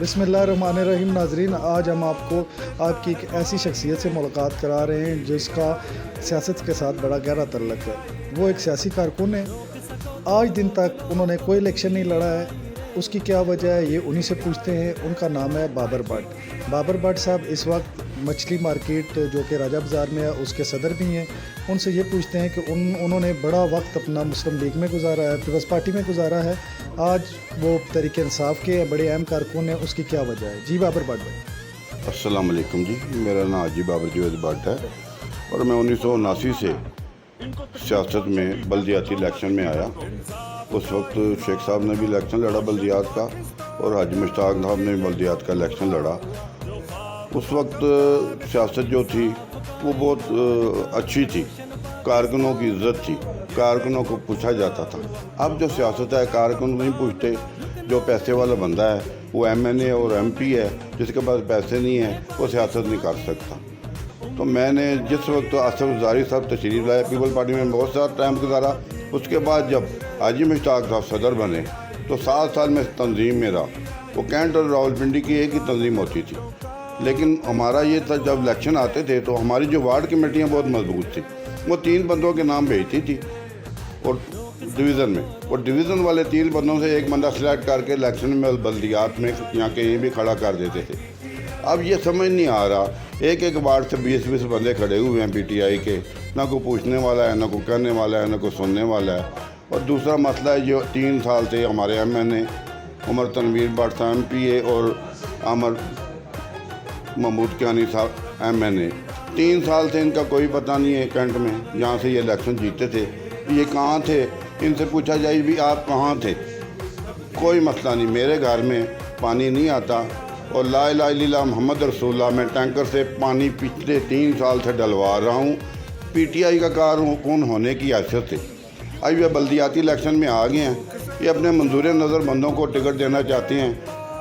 बिस्मिल्लाहिर्रहमानिर्रहीम। नाजरीन, आज हम आपको आपकी एक ऐसी शख्सियत से मुलाकात करा रहे हैं जिसका सियासत के साथ बड़ा गहरा तल्लुक़ है। वो एक सियासी कारकुन है। आज दिन तक उन्होंने कोई इलेक्शन नहीं लड़ा है। उसकी क्या वजह है, ये उन्हीं से पूछते हैं। उनका नाम है बाबर भट्ट। बाबर भट्ट साहब इस वक्त मछली मार्केट जो कि राजा बाज़ार में है उसके सदर भी हैं। उनसे ये पूछते हैं कि उन्होंने बड़ा वक्त अपना मुस्लिम लीग में गुजारा है, पीपल्स पार्टी में गुजारा है। आज वो तहरीक इंसाफ के बड़े अहम कारकुन हैं, उसकी क्या वजह है। जी बाबर भट्ट भाई। अस्सलाम वालेकुम जी, मेरा नाम हाजी बाबर जवेद भट्ट है और मैं 1979 से सियासत में बल्दियाती इलेक्शन में आया। उस वक्त शेख साहब ने भी इलेक्शन लड़ा बल्दियात का और हाजी मुश्ताक साहब ने भी बल्दियात का इलेक्शन लड़ा। उस वक्त सियासत जो थी वो बहुत अच्छी थी, कारकुनों की इज़्ज़त थी, कारकुनों को पूछा जाता था। अब जो सियासत है कारकुन नहीं पूछते। जो पैसे वाला बंदा है वो MNA और MP है, जिसके पास पैसे नहीं है वो सियासत नहीं कर सकता। तो मैंने जिस वक्त आसिफ ज़ारी साहब तशरीफ़ लाए, पीपल पार्टी में बहुत सारा टाइम गुजारा। उसके बाद जब हाजी मुश्ताक साहब सदर बने तो 7 साल में तंजीम में रहा। वो कैंट और रावलपिंडी की एक ही तंजीम होती थी, लेकिन हमारा ये था जब इलेक्शन आते थे तो हमारी जो वार्ड कमेटियाँ बहुत मजबूत थी। वो 3 बंदों के नाम भेजती थी और डिवीज़न में, और डिवीज़न वाले 3 बंदों से एक बंदा सिलेक्ट करके इलेक्शन में बल्दियात में यहाँ कहीं भी खड़ा कर देते थे। अब ये समझ नहीं आ रहा, एक एक वार्ड से 20-20 बंदे खड़े हुए हैं PTI के, ना कोई पूछने वाला है, ना कोई कहने वाला है, ना कोई सुनने वाला है। और दूसरा मसला है, जो 3 साल थे हमारे MNA उमर तनवीर भट्ट साहब MPA और आमर महमूद कियानी साहब MNA, 3 साल से इनका कोई पता नहीं है। कैंट में जहाँ से ये इलेक्शन जीते थे ये कहाँ थे, इनसे पूछा जाए भी आप कहाँ थे, कोई मसला नहीं। मेरे घर में पानी नहीं आता और ला इलाहा इल्लल्लाह मोहम्मद रसूलुल्लाह में टैंकर से पानी पिछले 3 साल से डलवा रहा हूँ। PTI का कारकुन होने की हैसियत से अब ये बल्दियाती इलेक्शन में आ गए हैं। ये अपने मंजूर नज़र बंदों को टिकट देना चाहते हैं।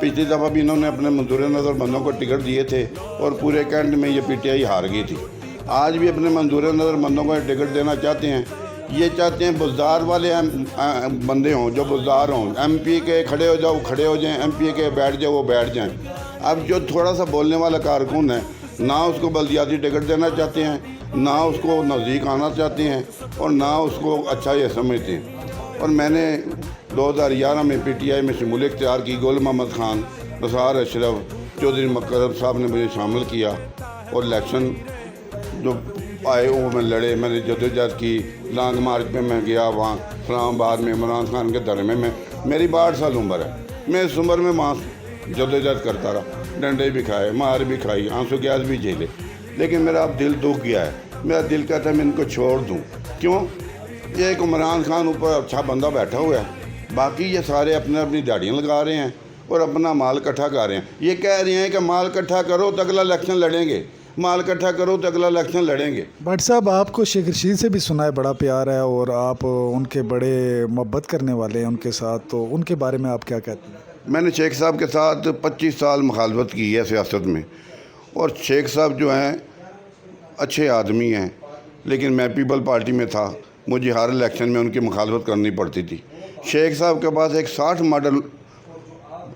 पिछली दफ़ा भी इन्होंने अपने मंजूर नज़र बंदों को टिकट दिए थे और पूरे कैंट में ये PTI हार गई थी। आज भी अपने मंजूर नज़र बंदों को टिकट देना चाहते हैं। ये चाहते हैं बुज़दार वाले बंदे हों, जो बुज़दार हों। MP के खड़े हो जाओ खड़े हो जाएं, MP के बैठ जाओ वो बैठ जाएं। अब जो थोड़ा सा बोलने वाला कारकुन है, ना उसको बल्दियाती टिकट देना चाहते हैं, ना उसको नज़दीक आना चाहते हैं और ना उसको अच्छा ये समझते हैं। और मैंने 2011 में PTI में शमूलियत इख्तियार की। गुल मोहम्मद खान, नसार अशरफ, चौधरी मकरम साहब ने मुझे शामिल किया और इलेक्शन जो आए वो मैं लड़े। मैंने जदोजहद की। लॉन्ग मार्च में मैं गया, वहाँ इस्लामाबाद में इमरान खान के दरमे में। मेरी 62 साल उम्र है। मैं इस उम्र में वहाँ जदोजहद करता रहा, डंडे भी खाए, मार भी खाई, आंसू गैस भी झेले, लेकिन मेरा अब दिल दुख गया है। मेरा दिल कहता है मैं इनको छोड़ दूँ। क्यों? ये एक इमरान खान ऊपर अच्छा बंदा बैठा हुआ है, बाकी ये सारे अपने अपनी दाढ़ियाँ लगा रहे हैं और अपना माल इकट्ठा कर रहे हैं। ये कह रहे हैं कि माल इकट्ठा करो तो अगला इलेक्शन लड़ेंगे, माल इकट्ठा करो तो अगला इलेक्शन लड़ेंगे। भट्ट साहब, आपको शेख रशीद से भी सुना है बड़ा प्यार है और आप उनके बड़े मोहब्बत करने वाले हैं उनके साथ, तो उनके बारे में आप क्या कहते हैं? मैंने शेख साहब के साथ 25 साल मुखालफत की है सियासत में, और शेख साहब जो हैं अच्छे आदमी हैं, लेकिन मैं पीपल पार्टी में था, मुझे हर इलेक्शन में उनकी मुखालफत करनी पड़ती थी। शेख साहब के पास एक 60 मॉडल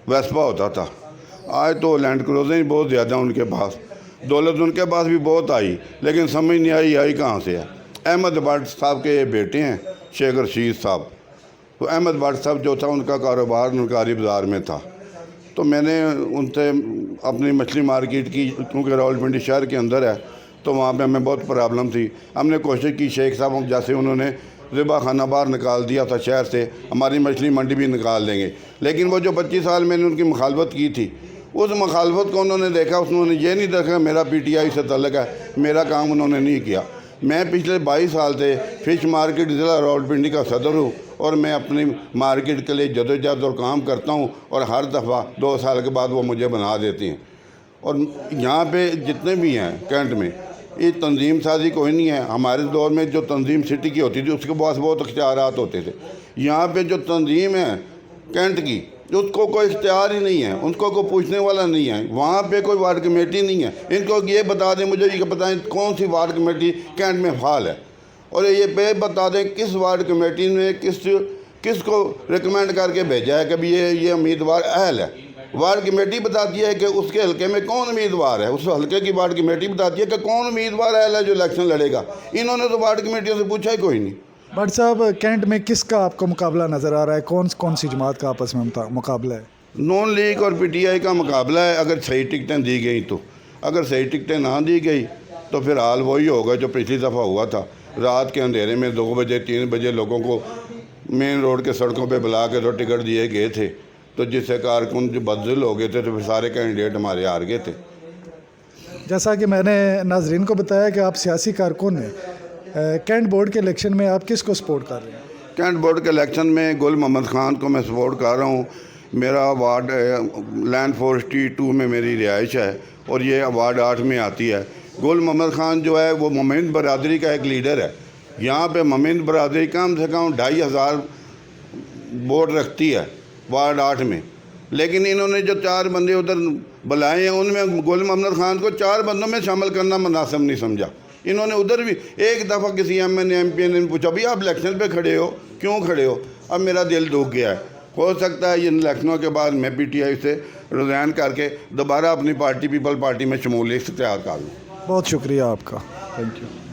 वेस्पा होता था। आज तो लैंड क्रूज़र ही बहुत ज़्यादा उनके पास, दौलत उनके पास भी बहुत आई, लेकिन समझ नहीं आई कहाँ से है। अहमद भट्ट साहब के बेटे हैं शेख रशीद साहब। तो अहमद भट्ट साहब जो था उनका कारोबार नरकारी बाज़ार में था। तो मैंने उनसे अपनी मछली मार्केट की, क्योंकि रावलपिंडी शहर के अंदर है तो वहाँ पे हमें बहुत प्रॉब्लम थी। हमने कोशिश की, शेख साहब जैसे उन्होंने ज़िबा खाना बाहर निकाल दिया था शहर से, हमारी मछली मंडी भी निकाल देंगे। लेकिन वो जो 25 साल मैंने उनकी मुखालफत की थी, उस मुखालफत को उन्होंने देखा, उन्होंने ये नहीं देखा मेरा PTI से तल्लुक़ है, मेरा काम उन्होंने नहीं किया। मैं पिछले 22 साल से फ़िश मार्केट ज़िला रावलपिंडी का सदर हूँ और मैं अपनी मार्केट के लिए जदोजहद और काम करता हूँ, और हर दफ़ा 2 साल के बाद वो मुझे बना देती हैं। और यहाँ पे जितने भी हैं कैंट में, ये तंजीम साजी कोई नहीं है। हमारे दौर में जो तंजीम सिटी की होती थी उसके पास बहुत इख्तियारात होते थे। यहाँ पे जो तंजीम है कैंट की, उसको कोई इख्तियार ही नहीं है, उनको कोई पूछने वाला नहीं है। वहाँ पे कोई वार्ड कमेटी नहीं है। इनको ये बता दें, मुझे ये बताएं कौन सी वार्ड कमेटी कैंट में फाल है, और ये पे बता दें किस वार्ड कमेटी ने किसको रिकमेंड करके भेजा है कि भी ये उम्मीदवार अहल है। وارڈ کمیٹی بتاتی ہے کہ اس کے حلقے میں کون امیدوار ہے، اس حلقے کی وارڈ کمیٹی بتاتی ہے کہ کون امیدوار ہے جو الیکشن لڑے گا۔ انہوں نے تو وارڈ کمیٹیوں سے پوچھا ہی کوئی نہیں۔ بٹ صاحب کینٹ میں کس کا آپ کو مقابلہ نظر آ رہا ہے، کون سی جماعت کا آپس میں مقابلہ ہے؟ نون لیگ اور پی ٹی آئی کا مقابلہ ہے، اگر صحیح ٹکٹیں دی گئیں تو۔ اگر صحیح ٹکٹیں نہ دی گئی تو پھر حال وہی ہوگا جو پچھلی دفعہ ہوا تھا، رات کے اندھیرے میں 2 بجے 3 بجے لوگوں کو مین روڈ کے سڑکوں پہ بلا کے تو ٹکٹ دیے گئے تھے، تو جس سے کارکن جو بدزل ہو گئے تھے تو پھر سارے کینڈیڈیٹ ہمارے ہار گئے تھے۔ جیسا کہ میں نے ناظرین کو بتایا کہ آپ سیاسی کارکن ہیں، کینٹ بورڈ کے الیکشن میں آپ کس کو سپورٹ کر رہے ہیں؟ کینٹ بورڈ کے الیکشن میں گل محمد خان کو میں سپورٹ کر رہا ہوں۔ میرا وارڈ لینڈ فورسٹی 2 میں میری رہائش ہے اور یہ وارڈ 8 میں آتی ہے۔ گل محمد خان جو ہے وہ مومند برادری کا ایک لیڈر ہے۔ یہاں پہ مومند برادری کم سے کم 2500 ووٹ رکھتی ہے وارڈ 8 میں، لیکن انہوں نے جو 4 بندے ادھر بلائے ہیں ان میں گل محمد خان کو 4 بندوں میں شامل کرنا مناسب نہیں سمجھا۔ انہوں نے ادھر بھی ایک دفعہ کسی ایم پی نے پوچھا بھئی آپ الیکشن پہ کھڑے ہو، کیوں کھڑے ہو؟ اب میرا دل دکھ گیا ہے۔ ہو سکتا ہے ان الیکشنوں کے بعد میں پی ٹی آئی سے ریزائن کر کے دوبارہ اپنی پارٹی پیپل پارٹی میں شمولیت اختیار کر لوں۔ بہت شکریہ آپ کا، تھینک یو۔